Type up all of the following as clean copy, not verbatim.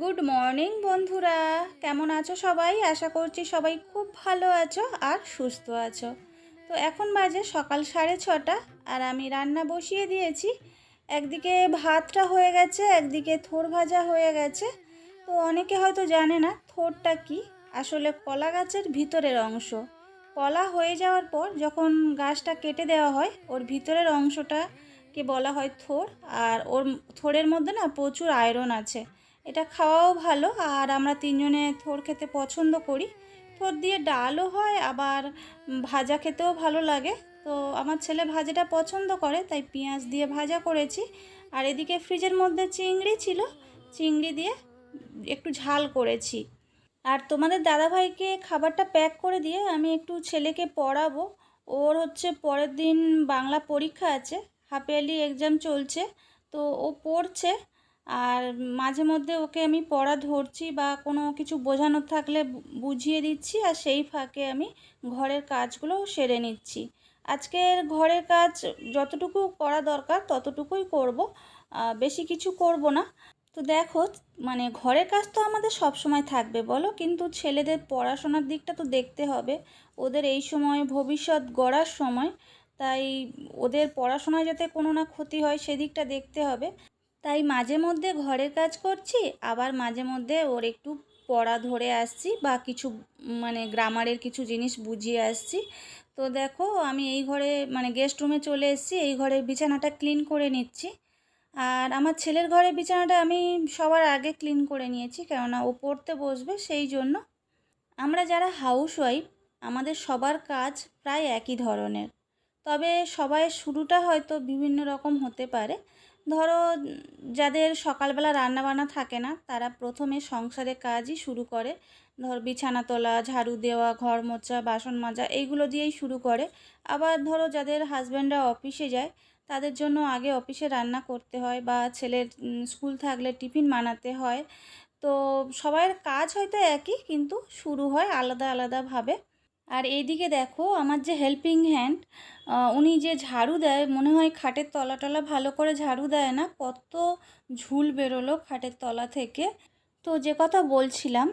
Good morning বন্ধুরা, কেমন আছো সবাই? আশা করছি সবাই খুব ভালো আছো আর সুস্থ আছো। তো এখন বাজে সকাল 6:30 আর আমি রান্না বসিয়ে দিয়েছি। একদিকে ভাতটা হয়ে গেছে, একদিকে থোড় ভাজা হয়ে গেছে। তো অনেকে হয়তো জানে না থোড়টা কি। আসলে কলা গাছের ভিতরের অংশ। কলা হয়ে যাওয়ার পর যখন গাছটা কেটে দেওয়া হয়, ওর ভিতরের অংশটাকে বলা হয় থোড়। আর ওর থোড়ের মধ্যে না প্রচুর আয়রন আছে। এটা খাওয়াও ভালো, আর আমরা তিনজনে থোড় খেতে পছন্দ করি। থোড় দিয়ে ডালও হয়, আবার ভাজা খেতেও ভালো লাগে। তো আমার ছেলে ভাজাটা পছন্দ করে, তাই পেঁয়াজ দিয়ে ভাজা করেছি। আর এদিকে ফ্রিজের মধ্যে চিংড়ি ছিল, চিংড়ি দিয়ে একটু ঝাল করেছি। আর তোমাদের দাদাভাইকে খাবারটা প্যাক করে দিয়ে আমি একটু ছেলেকে পড়াবো। ওর হচ্ছে পরের দিন বাংলা পরীক্ষা আছে, হাফ ইয়ারলি এক্সাম চলছে। তো ও পড়ছে, আর মাঝে মধ্যে ওকে আমি পড়া ধরছি বা কোনো কিছু বোঝানোর থাকলে বুঝিয়ে দিচ্ছি, আর সেই ফাঁকে আমি ঘরের কাজগুলো সেরে নিচ্ছি। আজকের ঘরের কাজ যতটুকু করা দরকার ততটুকুই করব, বেশি কিছু করব না। তো দেখো, মানে ঘরের কাজ তো আমাদের সব সময় থাকবে বলো, কিন্তু ছেলেদের পড়াশোনার দিকটা তো দেখতে হবে। ওদের এই সময় ভবিষ্যৎ গড়ার সময়, তাই ওদের পড়াশোনায় যাতে কোনো না ক্ষতি হয় সেদিকটা দেখতে হবে। তাই মাঝে মধ্যে ঘরের কাজ করছি, আবার মাঝে মধ্যে ওর একটু পড়া ধরে আসছি বা কিছু মানে গ্রামারের কিছু জিনিস বুঝিয়ে আসছি। তো দেখো, আমি এই ঘরে মানে গেস্ট রুমে চলে এসেছি, এই ঘরের বিছানাটা ক্লিন করে নিচ্ছি। আর আমার ছেলের ঘরের বিছানাটা আমি সবার আগে ক্লিন করে নিয়েছি, কেননা ও পড়তে বসবে সেই জন্য। আমরা যারা হাউসওয়াইফ, আমাদের সবার কাজ প্রায় একই ধরনের, তবে সবাইয়ের শুরুটা হয়তো বিভিন্ন রকম হতে পারে। ধরো, যাদের সকালবেলা রান্নাবান্না থাকে না, তারা প্রথমে সংসারের কাজই শুরু করে। ধর বিছানা তোলা, ঝাড়ু দেওয়া, ঘর মোছা, বাসন মাজা, এইগুলো দিয়েই শুরু করে। আবার ধরো যাদের হাজব্যান্ডরা অফিসে যায়, তাদের জন্য আগে অফিসে রান্না করতে হয়, বা ছেলের স্কুল থাকলে টিফিন বানাতে হয়। তো সবার কাজ হয়তো একই, কিন্তু শুরু হয় আলাদা আলাদাভাবে। আর এইদিকে দেখো, আমার যে হেল্পিং হ্যান্ড, উনি যে ঝাড়ু দেয়, মনে হয় খাটের তলা টলা ভালো করে ঝাড়ু দেয় না, কত ঝুল বেরোলো খাটের তলা থেকে। তো যে কথা বলছিলাম,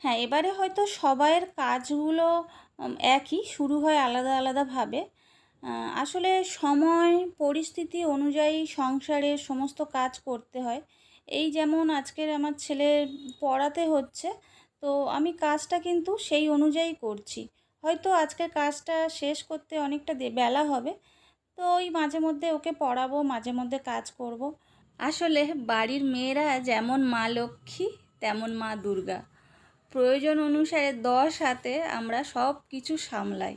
হ্যাঁ, এবারে হয়তো সবাইয়ের কাজগুলো একই, শুরু হয় আলাদা আলাদাভাবে। আসলে সময় পরিস্থিতি অনুযায়ী সংসারের সমস্ত কাজ করতে হয়। এই যেমন আজকের আমার ছেলের পড়াতে হচ্ছে, তো আমি কাজটা কিন্তু সেই অনুযায়ী করছি। হয়তো আজকের কাজটা শেষ করতে অনেকটা বেলা হবে, তো ওই মাঝে মধ্যে ওকে পড়াবো, মাঝে মধ্যে কাজ করব। আসলে বাড়ির মেয়েরা যেমন মা লক্ষ্মী, তেমন মা দুর্গা। প্রয়োজন অনুসারে 10 হাতে আমরা সব কিছু সামলাই।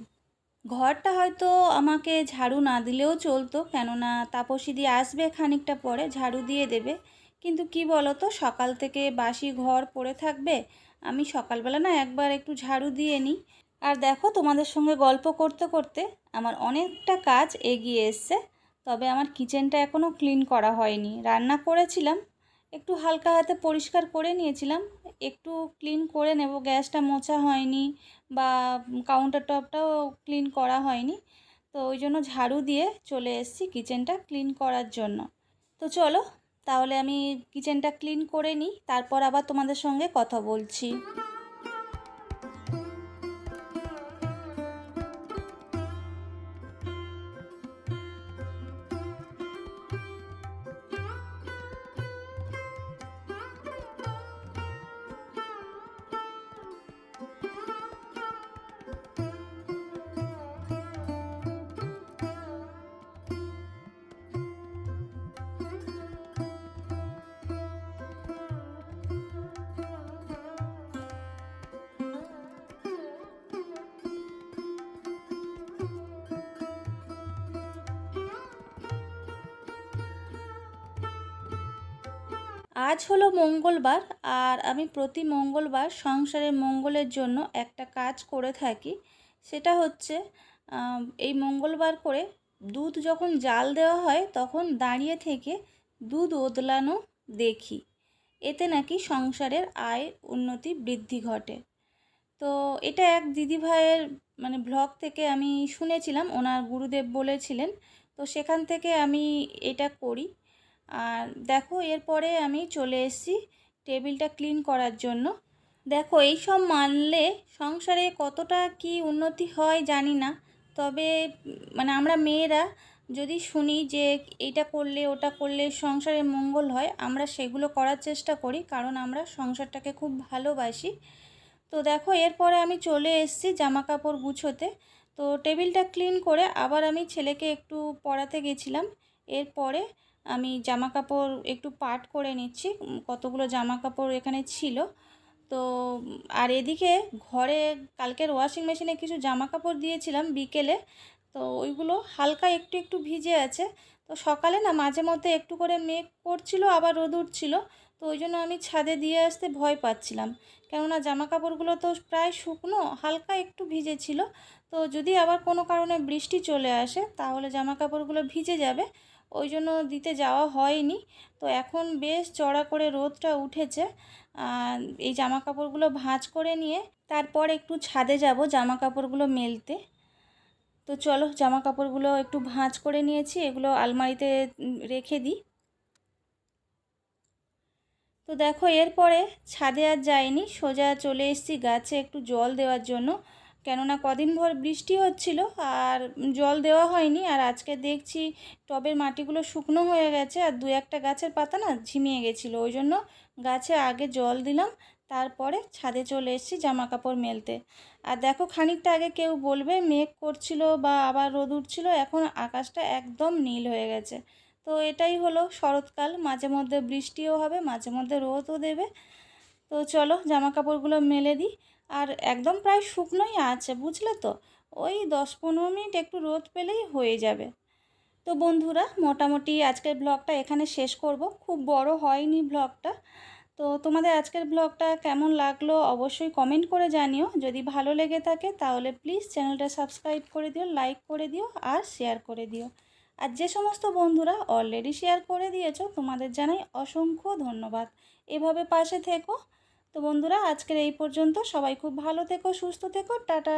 ঘরটা হয়তো আমাকে ঝাড়ু না দিলেও চলতো, কেননা তাপসীদি আসবে খানিকটা পরে, ঝাড়ু দিয়ে দেবে। কিন্তু কি বলো তো, সকাল থেকে বাসি ঘর পড়ে থাকবে, আমি সকালবেলা না একবার একটু ঝাড়ু দিয়ে নিই। আর দেখো, তোমাদের সঙ্গে গল্প করতে করতে আমার অনেকটা কাজ এগিয়ে এসছে। তবে আমার কিচেনটা এখনও ক্লিন করা হয়নি। রান্না করেছিলাম, একটু হালকা হাতে পরিষ্কার করে নিয়েছিলাম, একটু ক্লিন করে নেব। গ্যাসটা মোছা হয়নি, বা কাউন্টার টপটাও ক্লিন করা হয়নি। তো ওই জন্য ঝাড়ু দিয়ে চলে এসেছি কিচেনটা ক্লিন করার জন্য। তো চলো, তাহলে আমি কিচেনটা ক্লিন করে নিই, তারপর আবার তোমাদের সঙ্গে কথা বলছি। আজ হলো মঙ্গলবার, আর আমি প্রতি মঙ্গলবার সংসারের মঙ্গলের জন্য একটা কাজ করে থাকি। সেটা হচ্ছে, এই মঙ্গলবার করে দুধ যখন জাল দেওয়া হয়, তখন দাঁড়িয়ে থেকে দুধ ওতলানো দেখি। এতে নাকি সংসারের আয় উন্নতি বৃদ্ধি ঘটে। তো এটা এক দিদিভাইয়ের মানে ব্লগ থেকে আমি শুনেছিলাম, ওনার গুরুদেব বলেছিলেন। তো সেখান থেকে আমি এটা করি। আর দেখো, এরপরে আমি চলে এসেছি টেবিলটা ক্লিন করার জন্য। দেখো এই সব মানলে সংসারে কতটা কি উন্নতি হয় জানি না, তবে মানে আমরা মেয়েরা যদি শুনি যে এইটা করলে ওটা করলে সংসারে মঙ্গল হয়, আমরা সেগুলো করার চেষ্টা করি, কারণ আমরা সংসারটাকে খুব ভালোবাসি। তো দেখো এরপরে আমি চলে এসেছি জামা কাপড় গুছোতে। তো টেবিলটা ক্লিন করে আবার আমি ছেলেকে একটু পড়াতে গেছিলাম। এরপরে আমি জামা কাপড় একটু পাট করে নিচ্ছি, কতগুলো জামা কাপড় এখানে ছিল। তো আর এদিকে ঘরে কালকের ওয়াশিং মেশিনে কিছু জামা কাপড় দিয়েছিলাম বিকেলে, তো ওইগুলো হালকা একটু একটু ভিজে আছে। তো সকালে না মাঝে মধ্যে একটু করে মেঘ করছিল, আবার রোদ উঠছিল, তো ওই জন্য আমি ছাদে দিয়ে আসতে ভয় পাচ্ছিলাম, কেননা জামা কাপড়গুলো তো প্রায় শুকনো, হালকা একটু ভিজেছিল। তো যদি আবার কোনো কারণে বৃষ্টি চলে আসে তাহলে জামা কাপড়গুলো ভিজে যাবে, ওই জন্য দিতে যাওয়া হয়নি। তো এখন বেশ চড়া করে রোদটা উঠেছে। এই জামা কাপড়গুলো ভাঁজ করে নিয়ে তারপর একটু ছাদে যাব জামা কাপড়গুলো মেলতে। তো চলো জামা কাপড়গুলো একটু ভাঁজ করে নিয়েছি, এগুলো আলমারিতে রেখে দিই। তো দেখো এরপরে ছাদে আর যাইনি, সোজা চলে এসেছি গাছে একটু জল দেওয়ার জন্য, কেননা কদিন ভর বৃষ্টি হচ্ছিল আর জল দেওয়া হয়নি। আর আজকে দেখছি টবের মাটিগুলো শুকনো হয়ে গেছে, আর দু একটা গাছের পাতা না ঝিমিয়ে গেছিলো, ওই জন্য গাছে আগে জল দিলাম, তারপরে ছাদে চলে এসেছি জামা কাপড় মেলতে। আর দেখো খানিকটা আগে কেউ বলবে মেঘ করছিল বা আবার রোদ উঠছিল, এখন আকাশটা একদম নীল হয়ে গেছে। তো এটাই হলো শরৎকাল, মাঝে মধ্যে বৃষ্টিও হবে, মাঝে মধ্যে রোদও দেবে। তো চলো জামা কাপড়গুলো মেলে দিই। আর একদম প্রায় শুকনোই আছে, বুঝলে তো, ওই 10-15 মিনিট একটু রোদ পেলেই হয়ে যাবে। তো বন্ধুরা মোটামুটি আজকের ব্লগটা এখানে শেষ করব, খুব বড় হয়নি ব্লগটা। তো তোমাদের আজকের ব্লগটা কেমন লাগলো অবশ্যই কমেন্ট করে জানিও, যদি ভালো লেগে থাকে তাহলে প্লিজ চ্যানেলটা সাবস্ক্রাইব করে দিও, লাইক করে দিও আর শেয়ার করে দিও। আর যে সমস্ত বন্ধুরা অলরেডি শেয়ার করে দিয়েছো তোমাদের জানাই অসংখ্য ধন্যবাদ, এভাবে পাশে থেকো। তো বন্ধুরা আজকের এই পর্যন্ত, সবাই খুব ভালো থেকো, সুস্থ থেকো, টাটা।